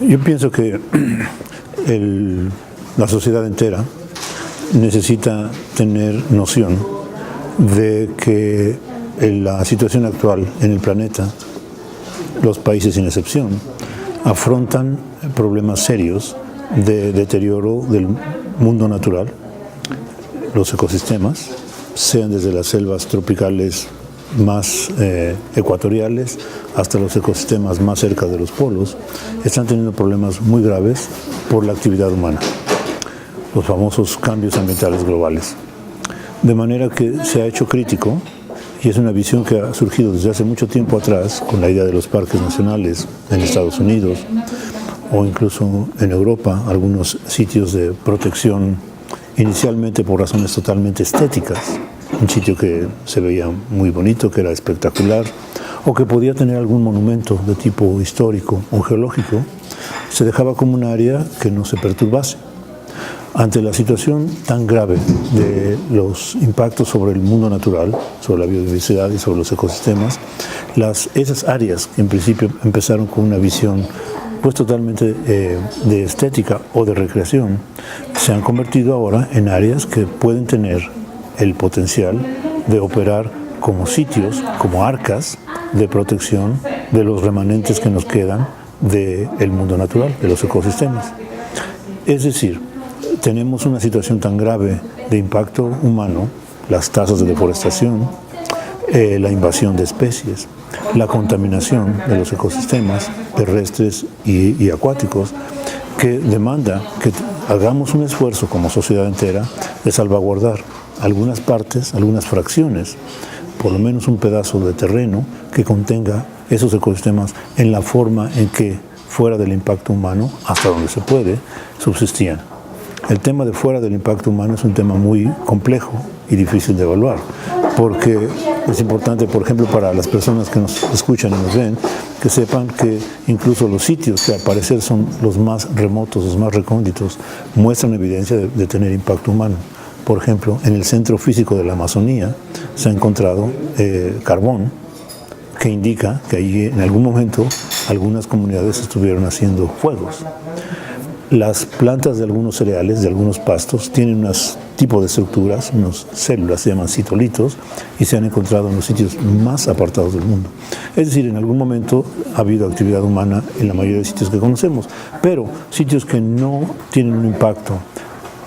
Yo pienso que la sociedad entera necesita tener noción de que en la situación actual en el planeta, los países sin excepción, afrontan problemas serios de deterioro del mundo natural, los ecosistemas, sean desde las selvas tropicales más ecuatoriales hasta los ecosistemas más cerca de los polos, están teniendo problemas muy graves por la actividad humana, los famosos cambios ambientales globales. De manera que se ha hecho crítico, y es una visión que ha surgido desde hace mucho tiempo atrás, con la idea de los parques nacionales en Estados Unidos, o incluso en Europa, algunos sitios de protección, inicialmente por razones totalmente estéticas, un sitio que se veía muy bonito, que era espectacular, o que podía tener algún monumento de tipo histórico o geológico, se dejaba como un área que no se perturbase. Ante la situación tan grave de los impactos sobre el mundo natural, sobre la biodiversidad y sobre los ecosistemas, esas áreas que en principio empezaron con una visión pues totalmente de estética o de recreación, se han convertido ahora en áreas que pueden tener el potencial de operar como sitios, como arcas de protección de los remanentes que nos quedan del mundo natural, de los ecosistemas. Es decir, tenemos una situación tan grave de impacto humano, las tasas de deforestación, la invasión de especies, la contaminación de los ecosistemas terrestres y acuáticos, que demanda que hagamos un esfuerzo como sociedad entera de salvaguardar algunas partes, algunas fracciones, por lo menos un pedazo de terreno que contenga esos ecosistemas en la forma en que, fuera del impacto humano, hasta donde se puede, subsistían. El tema de fuera del impacto humano es un tema muy complejo y difícil de evaluar, porque es importante, por ejemplo, para las personas que nos escuchan y nos ven, que sepan que incluso los sitios que al parecer son los más remotos, los más recónditos, muestran evidencia de tener impacto humano. Por ejemplo, en el centro físico de la Amazonía se ha encontrado carbón, que indica que allí en algún momento algunas comunidades estuvieron haciendo fuegos. Las plantas de algunos cereales, de algunos pastos, tienen unos tipos de estructuras, unas células, se llaman citolitos, y se han encontrado en los sitios más apartados del mundo. Es decir, en algún momento ha habido actividad humana en la mayoría de sitios que conocemos, pero sitios que no tienen un impacto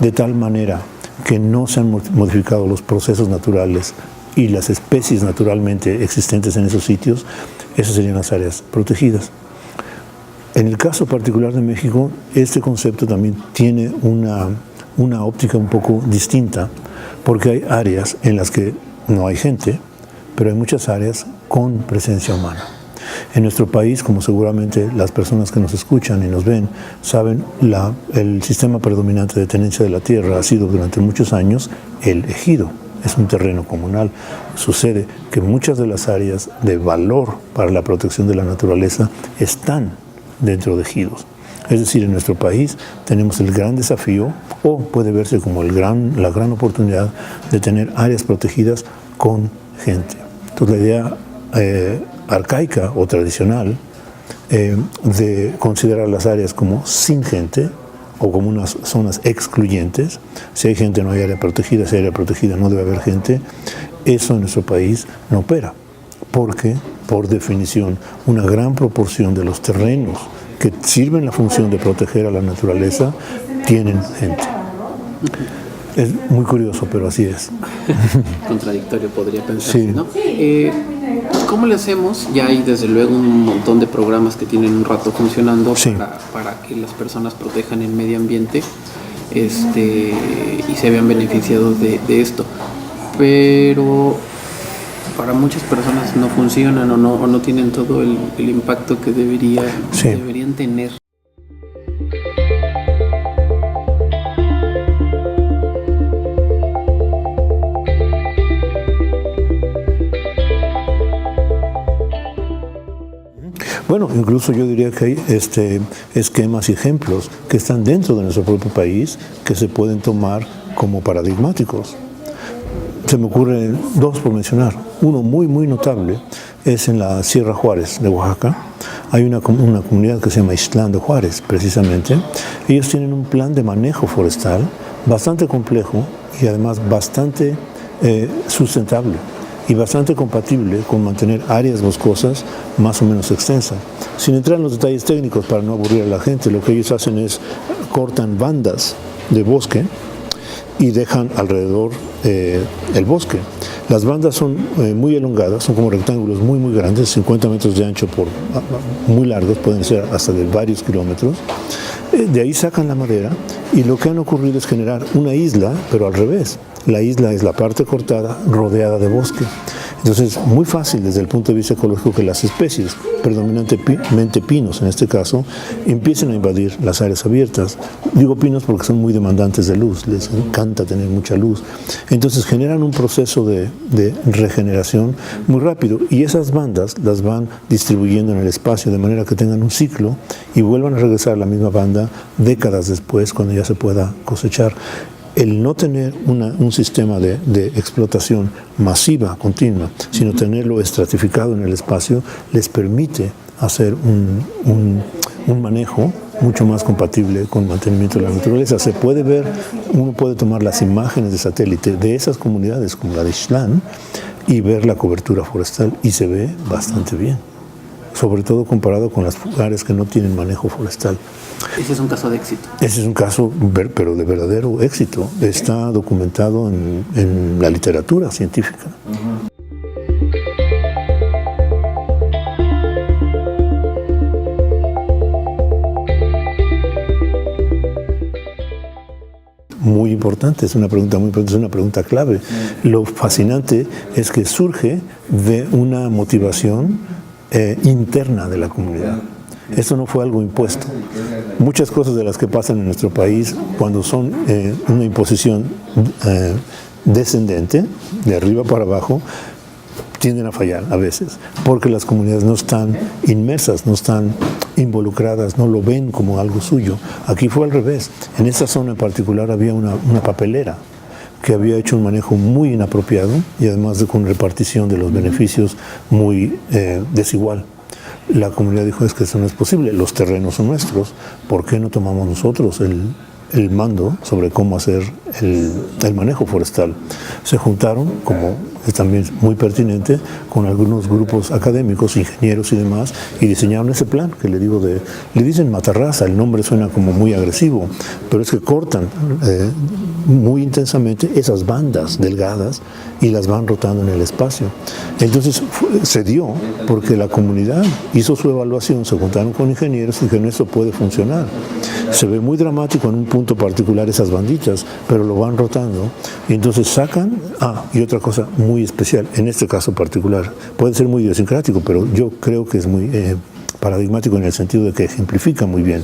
de tal manera que no se han modificado los procesos naturales y las especies naturalmente existentes en esos sitios, esas serían las áreas protegidas. En el caso particular de México, este concepto también tiene una óptica un poco distinta, porque hay áreas en las que no hay gente, pero hay muchas áreas con presencia humana. En nuestro país, como seguramente las personas que nos escuchan y nos ven saben, el sistema predominante de tenencia de la tierra ha sido durante muchos años el ejido. Es un terreno comunal. Sucede que muchas de las áreas de valor para la protección de la naturaleza están dentro de ejidos. Es decir, en nuestro país tenemos el gran desafío, o puede verse como la gran oportunidad de tener áreas protegidas con gente. Entonces la idea arcaica o tradicional de considerar las áreas como sin gente o como unas zonas excluyentes, si hay gente no hay área protegida, si hay área protegida no debe haber gente, eso en nuestro país no opera, porque por definición una gran proporción de los terrenos que sirven la función de proteger a la naturaleza tienen gente. Es muy curioso, pero así es. Contradictorio podría pensarse, sí. ¿no? ¿Cómo le hacemos? Ya hay desde luego un montón de programas que tienen un rato funcionando sí. para que las personas protejan el medio ambiente y se vean beneficiados de esto. Pero para muchas personas no funcionan o no tienen todo el impacto que deberían tener. Bueno, incluso yo diría que hay esquemas y ejemplos que están dentro de nuestro propio país que se pueden tomar como paradigmáticos. Se me ocurren dos por mencionar. Uno muy, muy notable es en la Sierra Juárez de Oaxaca. Hay una comunidad que se llama Ixtlán de Juárez, precisamente. Ellos tienen un plan de manejo forestal bastante complejo y además bastante sustentable y bastante compatible con mantener áreas boscosas más o menos extensas. Sin entrar en los detalles técnicos para no aburrir a la gente, lo que ellos hacen es cortan bandas de bosque y dejan alrededor el bosque. Las bandas son muy elongadas, son como rectángulos muy grandes, 50 metros de ancho por muy largos, pueden ser hasta de varios kilómetros. De ahí sacan la madera y lo que han ocurrido es generar una isla, pero al revés. La isla es la parte cortada rodeada de bosque. Entonces es muy fácil desde el punto de vista ecológico que las especies, predominantemente pinos en este caso, empiecen a invadir las áreas abiertas. Digo pinos porque son muy demandantes de luz, les encanta tener mucha luz. Entonces generan un proceso de regeneración muy rápido y esas bandas las van distribuyendo en el espacio de manera que tengan un ciclo y vuelvan a regresar a la misma banda décadas después cuando ya se pueda cosechar. El no tener un sistema de explotación masiva, continua, sino tenerlo estratificado en el espacio, les permite hacer un manejo mucho más compatible con el mantenimiento de la naturaleza. Se puede ver, uno puede tomar las imágenes de satélite de esas comunidades como la de Ixtlán y ver la cobertura forestal y se ve bastante bien, sobre todo comparado con las áreas que no tienen manejo forestal. Ese es un caso de éxito. Ese es un caso, pero de verdadero éxito. Está documentado en la literatura científica. Muy importante, es una pregunta muy importante, es una pregunta clave. Lo fascinante es que surge de una motivación interna de la comunidad. Esto no fue algo impuesto. Muchas cosas de las que pasan en nuestro país, cuando son una imposición descendente, de arriba para abajo, tienden a fallar a veces, porque las comunidades no están inmersas, no están involucradas, no lo ven como algo suyo. Aquí fue al revés. En esta zona en particular había una papelera que había hecho un manejo muy inapropiado y además con repartición de los beneficios muy desigual. La comunidad dijo, es que eso no es posible, los terrenos son nuestros, ¿por qué no tomamos nosotros el mando sobre cómo hacer el manejo forestal? Se juntaron, como es también muy pertinente, con algunos grupos académicos, ingenieros y demás, y diseñaron ese plan que le dicen matarraza, el nombre suena como muy agresivo, pero es que cortan muy intensamente esas bandas delgadas y las van rotando en el espacio. Entonces se dio porque la comunidad hizo su evaluación, se juntaron con ingenieros y dijeron, esto puede funcionar. Se ve muy dramático en un punto particular esas banditas, pero lo van rotando y entonces sacan, y otra cosa muy especial, en este caso particular, puede ser muy idiosincrático, pero yo creo que es muy paradigmático en el sentido de que ejemplifica muy bien.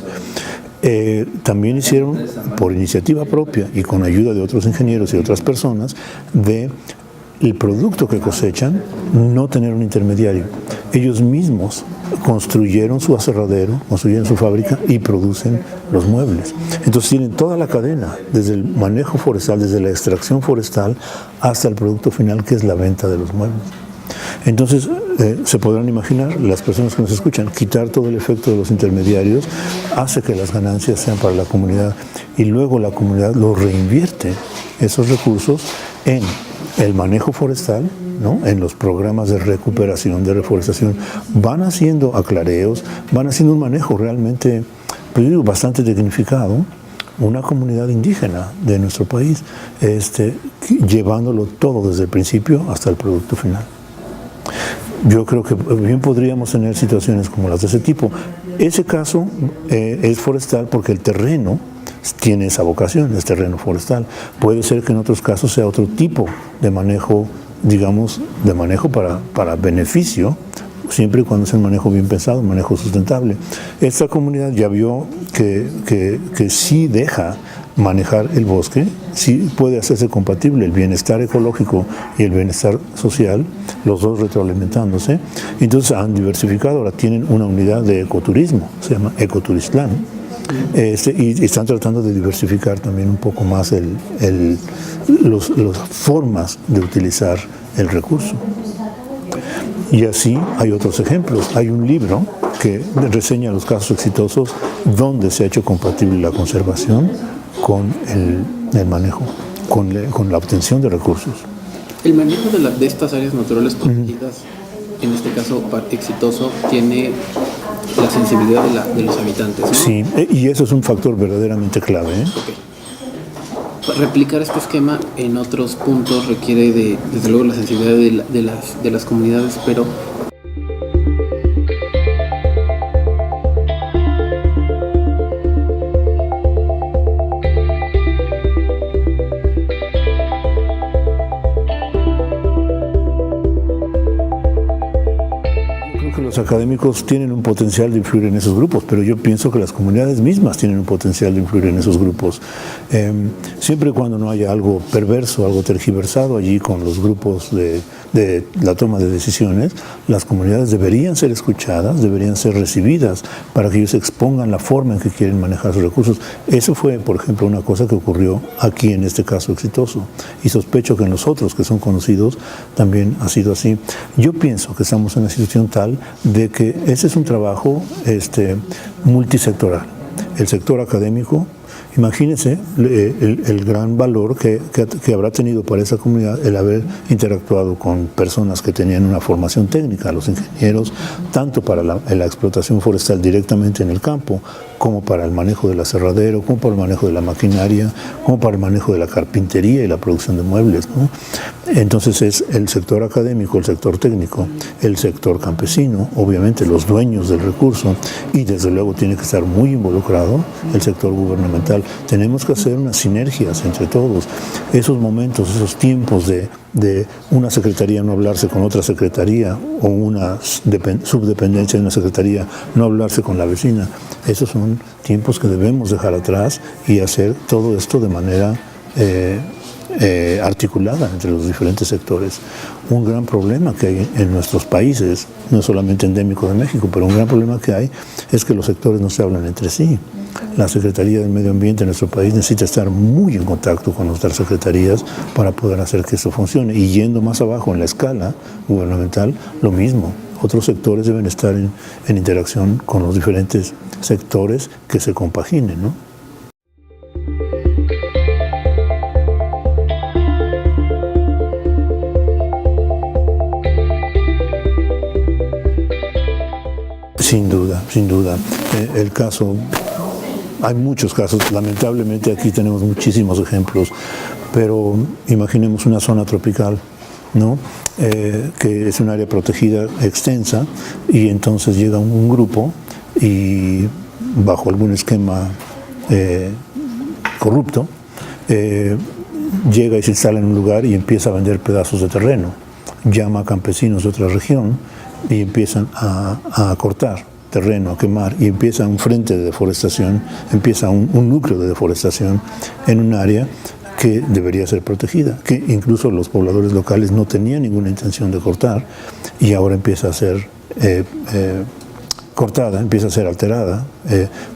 También hicieron, por iniciativa propia y con ayuda de otros ingenieros y otras personas, el producto que cosechan, no tener un intermediario. Ellos mismos construyeron su aserradero, construyeron su fábrica y producen los muebles. Entonces tienen toda la cadena, desde el manejo forestal, desde la extracción forestal hasta el producto final, que es la venta de los muebles. Entonces, se podrán imaginar, las personas que nos escuchan, quitar todo el efecto de los intermediarios hace que las ganancias sean para la comunidad y luego la comunidad lo reinvierte, esos recursos, en el manejo forestal, ¿no? En los programas de recuperación, de reforestación, van haciendo aclareos, van haciendo un manejo realmente, pues digo, bastante dignificado, una comunidad indígena de nuestro país, llevándolo todo desde el principio hasta el producto final. Yo creo que bien podríamos tener situaciones como las de ese tipo. Ese caso es forestal porque el terreno tiene esa vocación, es terreno forestal. Puede ser que en otros casos sea otro tipo de manejo, digamos, de manejo para beneficio, siempre y cuando sea un manejo bien pensado, un manejo sustentable. Esta comunidad ya vio que sí deja manejar el bosque, sí puede hacerse compatible el bienestar ecológico y el bienestar social, los dos retroalimentándose. Entonces han diversificado, ahora tienen una unidad de ecoturismo, se llama Ecoturistlán, y están tratando de diversificar también un poco más las formas de utilizar el recurso. Y así hay otros ejemplos. Hay un libro que reseña los casos exitosos donde se ha hecho compatible la conservación con el manejo, con la obtención de recursos. El manejo de estas áreas naturales protegidas, en este caso exitoso, tiene la sensibilidad de los habitantes, ¿no? Sí, y eso es un factor verdaderamente clave, ¿eh? Okay. Replicar este esquema en otros puntos requiere desde luego la sensibilidad de las comunidades, pero los académicos tienen un potencial de influir en esos grupos, pero yo pienso que las comunidades mismas tienen un potencial de influir en esos grupos. Siempre y cuando no haya algo perverso, algo tergiversado allí con los grupos de la toma de decisiones, las comunidades deberían ser escuchadas, deberían ser recibidas para que ellos expongan la forma en que quieren manejar sus recursos. Eso fue, por ejemplo, una cosa que ocurrió aquí en este caso exitoso, y sospecho que en los otros que son conocidos también ha sido así. Yo pienso que estamos en una situación tal de que ese es un trabajo multisectoral. El sector académico, imagínense el gran valor que habrá tenido para esa comunidad el haber interactuado con personas que tenían una formación técnica, los ingenieros, tanto para la explotación forestal directamente en el campo, como para el manejo del aserradero, como para el manejo de la maquinaria, como para el manejo de la carpintería y la producción de muebles, ¿no? Entonces es el sector académico, el sector técnico, el sector campesino, obviamente los dueños del recurso, y desde luego tiene que estar muy involucrado el sector gubernamental. Tenemos que hacer unas sinergias entre todos. Esos momentos, esos tiempos de una secretaría no hablarse con otra secretaría, o una subdependencia de una secretaría no hablarse con la vecina, esos son tiempos que debemos dejar atrás y hacer todo esto de manera articulada entre los diferentes sectores. Un gran problema que hay en nuestros países, no solamente endémico de México, pero un gran problema que hay es que los sectores no se hablan entre sí. La Secretaría del Medio Ambiente en nuestro país necesita estar muy en contacto con otras secretarías para poder hacer que esto funcione. Y yendo más abajo en la escala gubernamental, lo mismo. Otros sectores deben estar en interacción con los diferentes sectores que se compaginen, ¿no? Sin duda, sin duda. El caso, hay muchos casos, lamentablemente aquí tenemos muchísimos ejemplos, pero imaginemos una zona tropical, ¿no? Que es un área protegida extensa, y entonces llega un grupo y bajo algún esquema corrupto, llega y se instala en un lugar y empieza a vender pedazos de terreno, llama a campesinos de otra región y empiezan a cortar terreno, a quemar, y empieza un frente de deforestación, empieza un núcleo de deforestación en un área que debería ser protegida, que incluso los pobladores locales no tenían ninguna intención de cortar, y ahora empieza a ser cortada, empieza a ser alterada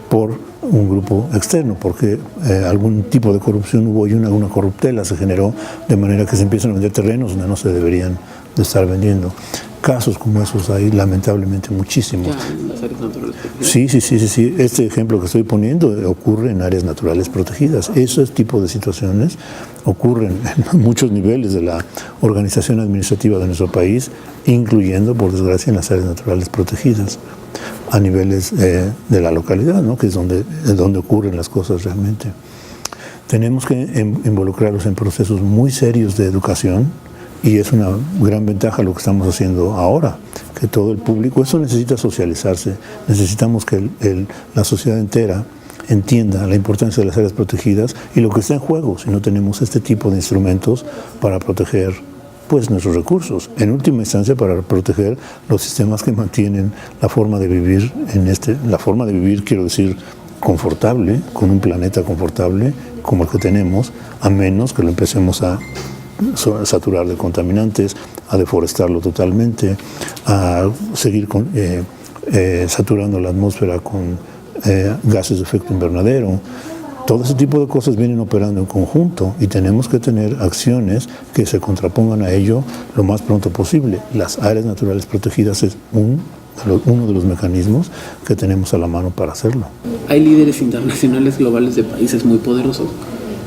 por un grupo externo, porque algún tipo de corrupción hubo y alguna corruptela se generó, de manera que se empiezan a vender terrenos donde no se deberían de estar vendiendo. Casos como esos hay lamentablemente muchísimos. Las áreas naturales protegidas. Sí. Este ejemplo que estoy poniendo ocurre en áreas naturales protegidas. Ese tipo de situaciones ocurren en muchos niveles de la organización administrativa de nuestro país, incluyendo, por desgracia, en las áreas naturales protegidas, a niveles de la localidad, ¿no? Que es donde ocurren las cosas realmente. Tenemos que involucrarlos en procesos muy serios de educación. Y es una gran ventaja lo que estamos haciendo ahora, que todo el público, eso necesita socializarse, necesitamos que la sociedad entera entienda la importancia de las áreas protegidas y lo que está en juego si no tenemos este tipo de instrumentos para proteger pues nuestros recursos, en última instancia para proteger los sistemas que mantienen la forma de vivir la forma de vivir, quiero decir, confortable, con un planeta confortable como el que tenemos, a menos que lo empecemos a saturar de contaminantes, a deforestarlo totalmente, a seguir saturando la atmósfera con gases de efecto invernadero. todo ese tipo de cosas vienen operando en conjunto y tenemos que tener acciones que se contrapongan a ello lo más pronto posible. Las áreas naturales protegidas es uno de los mecanismos que tenemos a la mano para hacerlo. Hay líderes internacionales globales de países muy poderosos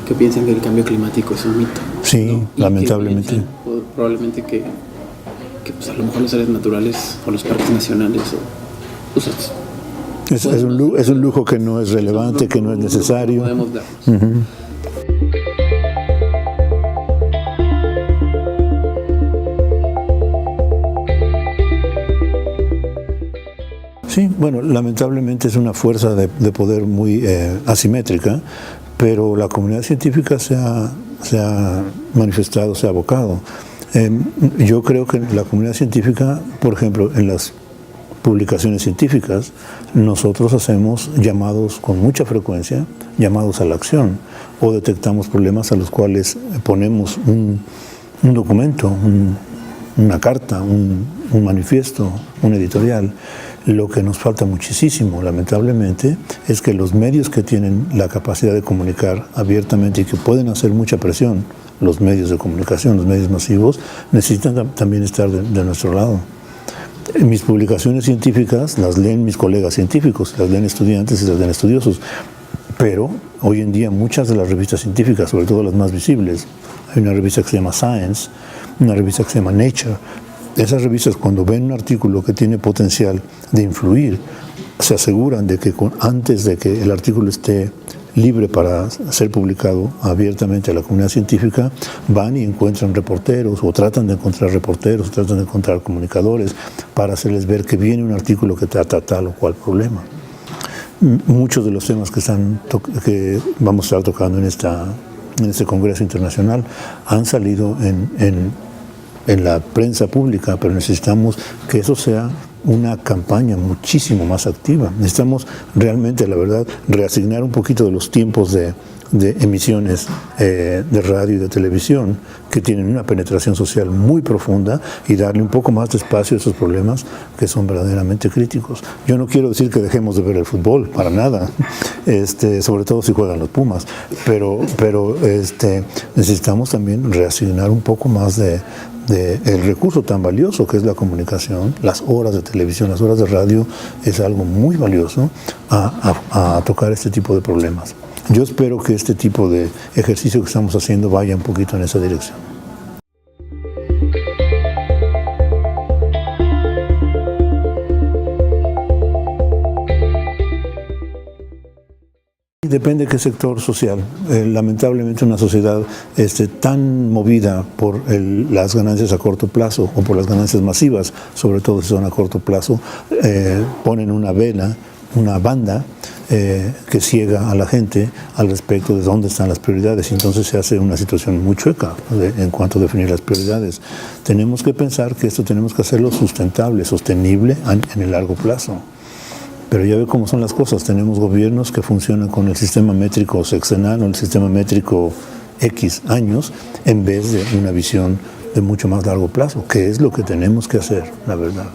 que piensan que el cambio climático es un mito. Sí, ¿no? lamentablemente. Piensan, probablemente que pues a lo mejor las áreas naturales o los parques nacionales o pues, es un lujo que no es relevante, que no es necesario. Podemos darnos. Uh-huh. Sí, bueno, lamentablemente es una fuerza de poder muy asimétrica, pero la comunidad científica se ha manifestado, se ha abocado. Yo creo que la comunidad científica, por ejemplo, en las publicaciones científicas, nosotros hacemos llamados con mucha frecuencia, llamados a la acción, o detectamos problemas a los cuales ponemos un documento, una carta, un manifiesto, un editorial. Lo que nos falta muchísimo, lamentablemente, es que los medios que tienen la capacidad de comunicar abiertamente y que pueden hacer mucha presión, los medios de comunicación, los medios masivos, necesitan también estar de nuestro lado. Mis publicaciones científicas las leen mis colegas científicos, las leen estudiantes y las leen estudiosos, pero hoy en día muchas de las revistas científicas, sobre todo las más visibles, hay una revista que se llama Science, una revista que se llama Nature. Esas revistas, cuando ven un artículo que tiene potencial de influir, se aseguran de que antes de que el artículo esté libre para ser publicado abiertamente a la comunidad científica, van y encuentran reporteros o tratan de encontrar reporteros, tratan de encontrar comunicadores para hacerles ver que viene un artículo que trata tal o cual problema. Muchos de los temas que vamos a estar tocando en este Congreso Internacional han salido en la prensa pública, pero necesitamos que eso sea una campaña muchísimo más activa. Necesitamos realmente, la verdad, reasignar un poquito de los tiempos de emisiones de radio y de televisión que tienen una penetración social muy profunda y darle un poco más de espacio a esos problemas que son verdaderamente críticos. Yo no quiero decir que dejemos de ver el fútbol, para nada, sobre todo si juegan los Pumas, pero necesitamos también reasignar un poco más de el recurso tan valioso que es la comunicación. Las horas de televisión, las horas de radio es algo muy valioso a tocar este tipo de problemas. Yo espero que este tipo de ejercicio que estamos haciendo vaya un poquito en esa dirección. Depende de qué sector social. Lamentablemente una sociedad tan movida por las ganancias a corto plazo o por las ganancias masivas, sobre todo si son a corto plazo, ponen una banda que ciega a la gente al respecto de dónde están las prioridades, y entonces se hace una situación muy chueca en cuanto a definir las prioridades. Tenemos que pensar que esto tenemos que hacerlo sustentable, sostenible en el largo plazo. Pero ya ve cómo son las cosas. Tenemos gobiernos que funcionan con el sistema métrico sexenal o el sistema métrico X años en vez de una visión de mucho más largo plazo, que es lo que tenemos que hacer, la verdad.